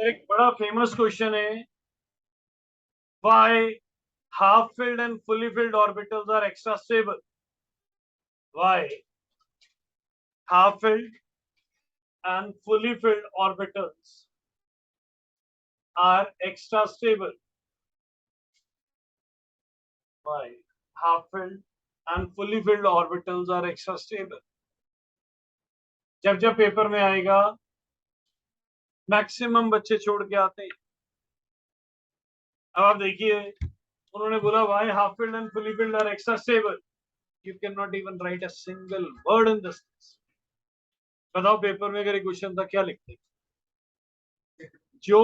एक बड़ा famous question है, why half filled and fully filled orbitals are extra stable? Why half filled and fully filled orbitals are extra stable? Why half filled and fully filled orbitals are extra stable? जब जब paper में आएगा maximum बच्चे छोड़ के आते हैं। अब आप देखिए, उन्होंने बोला why half filled and fully filled are extra stable. You cannot even write a single word in this. बताओ पेपर में अगर एक क्वेश्चन था क्या लिखते? जो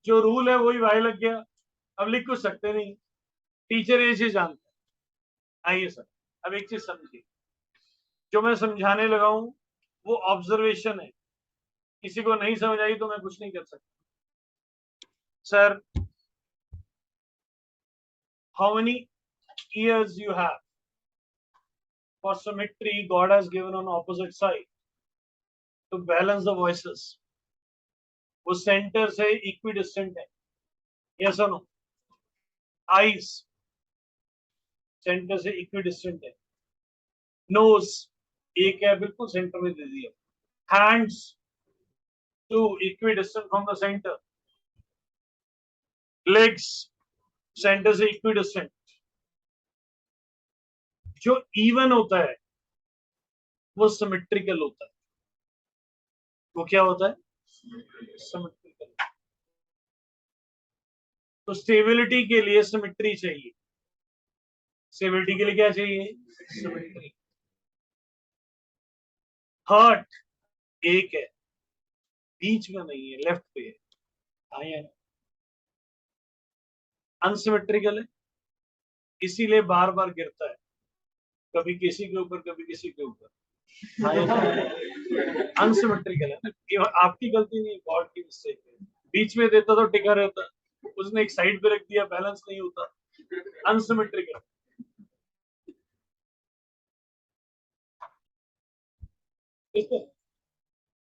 जो रूल है वही वाई लग गया। अब लिख कुछ सकते नहीं, टीचर ये चीज जानता है। आइए सर, अब एक चीज समझिए, जो मैं समझाने लगा हूं वो ऑब्जर्वेशन है, किसी को नहीं समझ आई तो मैं कुछ नहीं कर सकता। Sir, how many ears you have? For symmetry, God has given on opposite side to balance the voices. वो सेंटर से इक्विडिस्टेंट है, यस और नो? आईज सेंटर से इक्विडिस्टेंट है, नोज एक है बिल्कुल सेंटर में दे दिया, hands to equidistant from the centre, legs centre से इक्विडिस्टेंट। जो इवन होता है वो सिमेट्रिकल होता है। वो क्या होता है? सिमेट्रिकल। तो स्टेबिलिटी के लिए सिमेट्री चाहिए। स्टेबिलिटी के लिए क्या चाहिए? सिमेट्री। हार्ट एक है, बीच में नहीं है, लेफ्ट पे है, अनसिमेट्रिकल है, इसीलिए बार बार गिरता है, कभी किसी के ऊपर कभी किसी के ऊपर। अनसिमेट्रिकल है, ये आपकी गलती नहीं, गॉड की मिस्टेक है। बीच में देता तो टिका रहता, उसने एक साइड पे रख दिया, बैलेंस नहीं होता, unsymmetrical.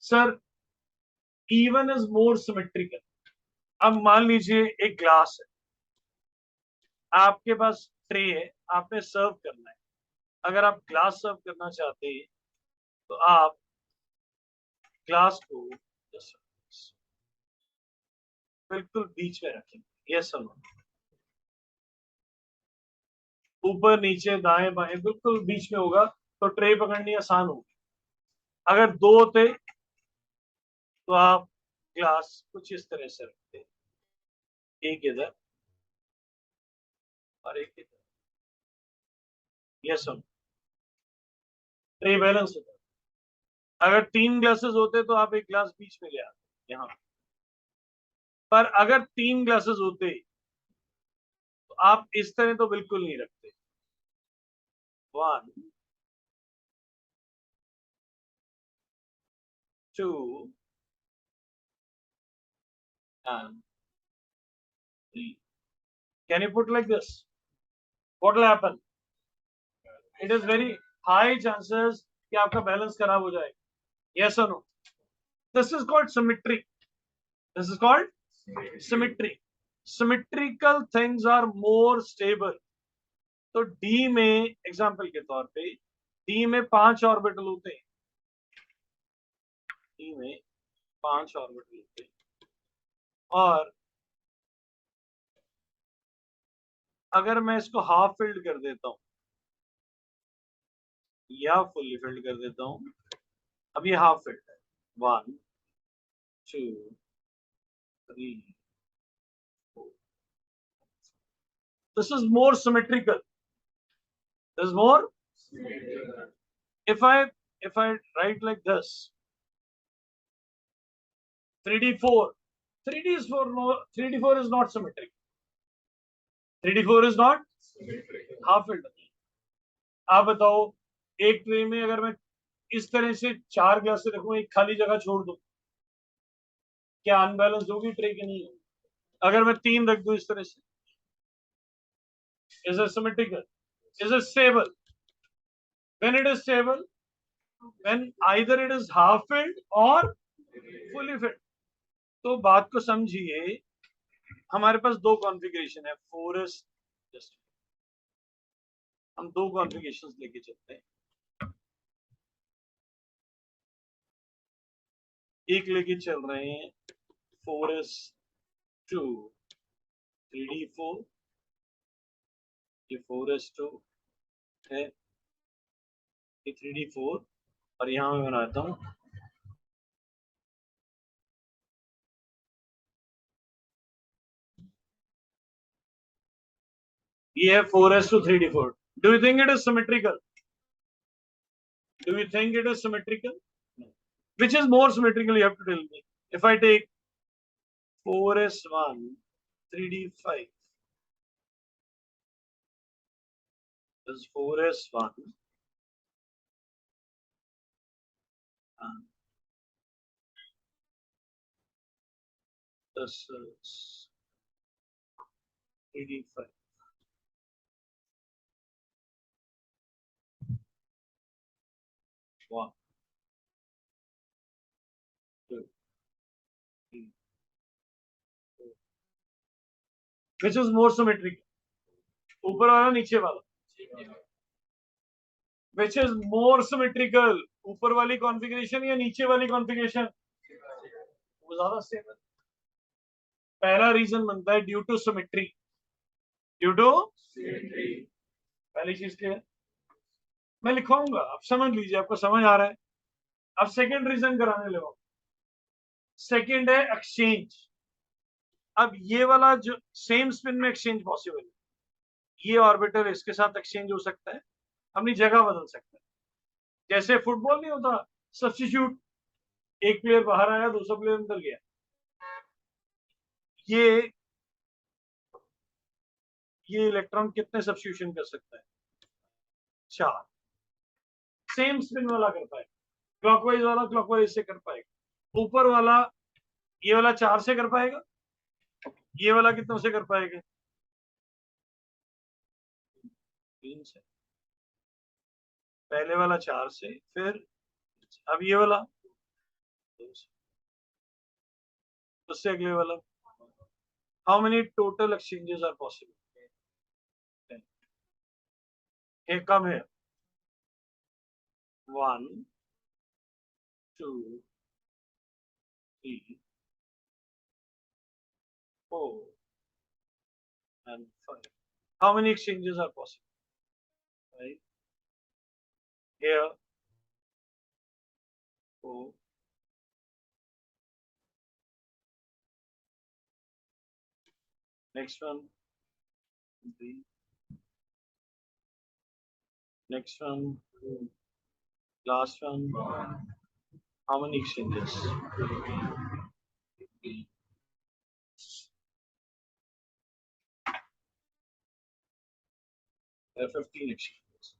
Sir, even is more symmetrical. अब मान लीजिए एक ग्लास है, आपके पास ट्रे है, आपने सर्व करना है। अगर आप ग्लास सर्व करना चाहते हैं तो आप ग्लास को बिल्कुल बीच में रखेंगे, ये सब ऊपर नीचे दाएं बाएं बिल्कुल बीच में होगा, तो ट्रे पकड़नी आसान होगी। अगर दो होते तो आप ग्लास कुछ इस तरह से रखते, एक इधर और एक इधर, ये सब ट्रे बैलेंस होता। अगर तीन ग्लासेस होते तो आप एक ग्लास बीच में ले आते यहाँ, पर अगर तीन ग्लासेस होते तो आप इस तरह तो बिल्कुल नहीं रखते। 1 2 and 3. Can you put like this? What will happen? It is very high chances कि आपका बैलेंस खराब हो जाएगा, yes or no? This is called symmetry. This is called symmetry. Symmetrical things are more stable. तो D में example के तौर पे डी में 5 ऑर्बिटल होते हैं, डी में 5 ऑर्बिटल होते हैं, और अगर मैं इसको हाफ फिल्ड कर देता हूं या फुल्ली फिल्ड कर देता हूं, अब ये हाफ फिल्ड है, 1 2 3 4. This is more symmetrical. This is more. If I write like this, 3D4, 3D is for no, 3D4 is not symmetric. 3D4 is not half filled. आप बताओ, एक ट्रे में अगर मैं इस तरह से 4 ग्लास से रखूं, एक खाली जगह छोड़ दूं, क्या अनबैलेंस होगी ट्रे की? नहीं होगी। अगर मैं 3 रख दूं इस तरह से, is it symmetrical? Is it stable? When it is stable, when either it is half filled or fully filled. तो बात को समझिए, हमारे पास दो कॉन्फ़िगरेशन है, 4s, जस्ट हम दो कॉन्फ़िगरेशंस लेके चलते हैं। एक लेके चल रहे हैं 4s2 3d4, ये 4s2 है, ये 3d4, और यहां मैं बनाता हूं ये है 4s2 3d4. Do you think it is symmetrical? Do you think it is symmetrical? No. Which is more symmetrical? You have to tell me. If I take 4s1 3d5, this is 4s1 and this is 3d5. One, two, three, four. Which is more symmetrical? ऊपर वाला नीचे वाला? Which is more symmetrical? ऊपर वाली configuration या नीचे वाली configuration? वो ज्यादा स्टेबल। पहला रीजन बनता है due to symmetry, due to पहली चीज क्लियर। मैं लिखवाऊंगा, आप समझ लीजिए, आपको समझ आ रहा है। अब सेकंड रीजन कराने लगा। सेकंड है एक्सचेंज। अब ये वाला जो सेम स्पिन में एक्सचेंज पॉसिबल है, ये ऑर्बिटल इसके साथ एक्सचेंज हो सकता है, अपनी जगह बदल सकता है। जैसे फुटबॉल नहीं होता सब्स्टिट्यूट, एक प्लेयर बाहर आया दूसरा प्लेयर अंदर गया, ये इलेक्ट्रॉन कितने सब्स्टिट्यूशन कर सकता है? 4। सेम स्पिन वाला कर पाएगा, क्लॉकवाइज वाला क्लॉकवाइज से कर पाएगा, ऊपर वाला ये वाला 4 से कर पाएगा, ये वाला कितनों से कर पाएगा? 3 से। पहले वाला 4 से, फिर अब ये वाला 2 से, उससे अगले वाला। How many total exchanges are possible? एक कम है, 1 2 3 4 and 5. How many exchanges are possible? Right here, 4. Next one, 3. Next one, last one. How many exchanges? There are 15 exchanges.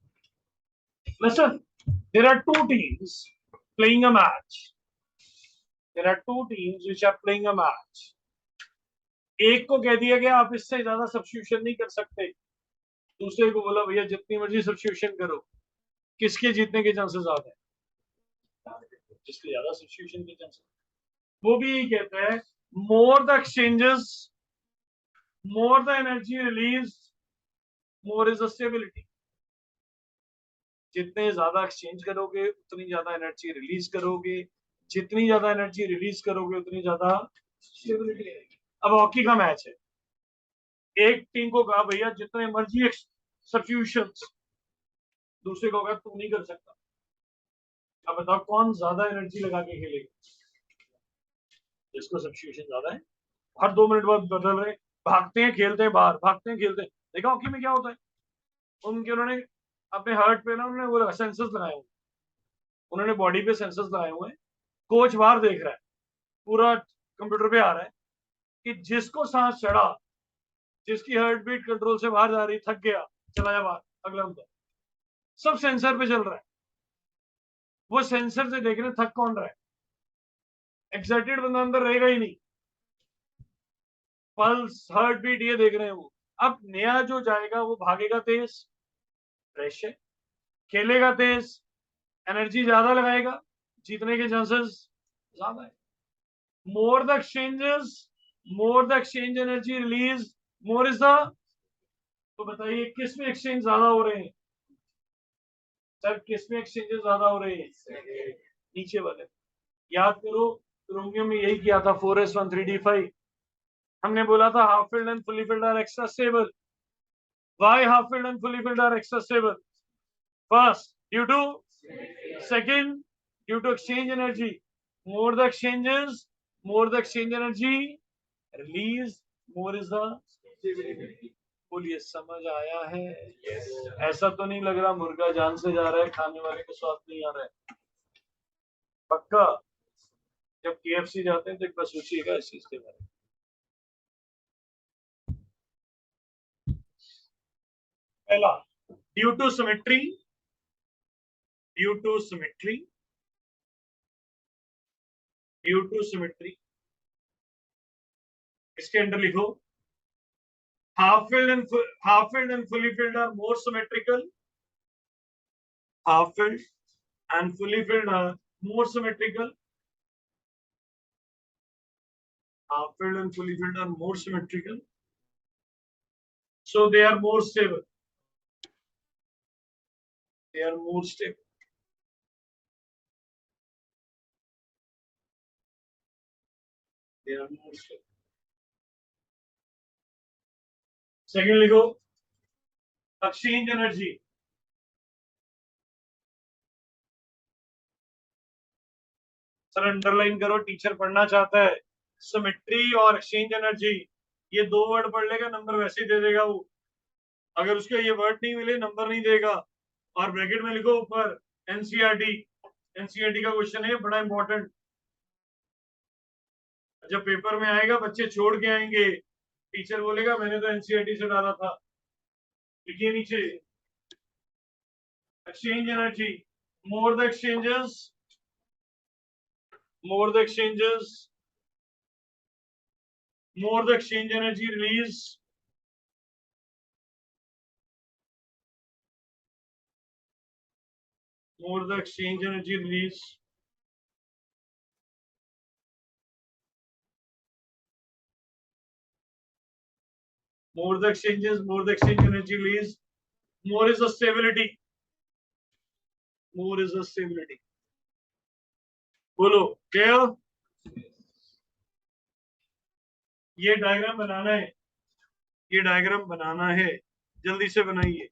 Listen, there are two teams playing a match. There are two teams which are playing a match. एक को कह दिया गया आप इससे ज्यादा substitution नहीं कर सकते, दूसरे को बोला भैया जितनी मर्जी सब्स्टिट्यूशन करो। किसके जीतने के चांसेस ज्यादा है? जिसके ज्यादा सब्स्टिट्यूशन के चांसेस। वो भी यही कहता है, more the exchanges, more the energy release, more is the stability. जितने ज्यादा एक्सचेंज करोगे उतनी ज्यादा एनर्जी रिलीज करोगे, जितनी ज्यादा एनर्जी रिलीज करोगे उतनी ज्यादा स्टेबिलिटी रहेगी। अब हॉकी का मैच है, एक टीम को कहा भैया जितने मर्जी सब्स्टिट्यूशंस, दूसरे को कहा तू नहीं कर सकता। अब बताओ कौन ज्यादा एनर्जी लगा के खेलेगा? जिसको सब्स्टिट्यूशन ज्यादा है। हर 2 मिनट बाद बदल रहे, भागते हैं खेलते हैं, बाहर भागते हैं खेलते हैं। देखा हॉकी में क्या होता है, उन्होंने अपने हार्ट पे ना उन्होंने वो सेंसर्स लगाए हुए, उन्होंने बॉडी पे सेंसर्स लगाए हुए हैं। कोच बाहर देख रहा है, पूरा कंप्यूटर पे आ रहा है कि जिसको सांस चढ़ा, जिसकी हार्ट बीट कंट्रोल से बाहर जा रही, थक गया, चला जा बाहर, अगला नंबर। सब सेंसर पे चल रहा है, वो सेंसर से देख रहे थक कौन रहा है। एक्साइटेड बंदा अंदर रहेगा ही नहीं, पल्स हार्ट बीट ये देख रहे हैं वो। अब नया जो जाएगा वो भागेगा तेज, फ्रेश है, खेलेगा तेज, एनर्जी ज्यादा लगाएगा, जीतने के चांसेस ज्यादा है। more the exchanges, more the exchange energy released, more is the, तो बताइए किस में एक्सचेंज ज्यादा हो रहे हैं सर, किस में एक्सचेंजेस ज्यादा हो रहे हैं, नीचे वाले। याद करो क्रोमियम में यही किया था 4s13d5, हमने बोला था half filled and fully filled are extra stable. Why half filled and fully filled are extra stable? First, due to, second, due to exchange energy. More the exchanges, more the exchange energy release, more is the stability. बोलिए समझ आया है? Yes. ऐसा तो नहीं लग रहा मुर्गा जान से जा रहा है, खाने वाले को स्वाद नहीं आ रहा है? पक्का? जब KFC जाते हैं तो एक बार सोचिएगा इस चीज के बारे में। पहला, due to symmetry, due to symmetry, due to symmetry, इसके अंदर लिखो half filled and fully filled are more symmetrical. Half filled and fully filled are more symmetrical. Half filled and fully filled are more symmetrical. So they are more stable. They are more stable. They are more stable. Secondly, go exchange energy. Sir underline करो, teacher पढ़ना चाहता है। Symmetry और exchange energy, ये दो word पढ़ लेगा number वैसे ही दे देगा वो। अगर उसके ये वर्ड नहीं मिले नंबर नहीं देगा। और ब्रैकेट में लिखो ऊपर एनसीईआरटी, एनसीईआरटी का क्वेश्चन है बड़ा इंपॉर्टेंट। जब पेपर में आएगा बच्चे छोड़ के आएंगे, टीचर बोलेगा मैंने तो एनसीईआरटी से डाला था। लिखिए नीचे exchange energy, more the exchanges, more the exchanges, more the exchange energy release, more the exchange energy release, more the exchanges, more the exchange energy release, more is the stability, more is the stability. बोलो क्या? ये diagram बनाना है, ये diagram बनाना है, जल्दी से बनाइए।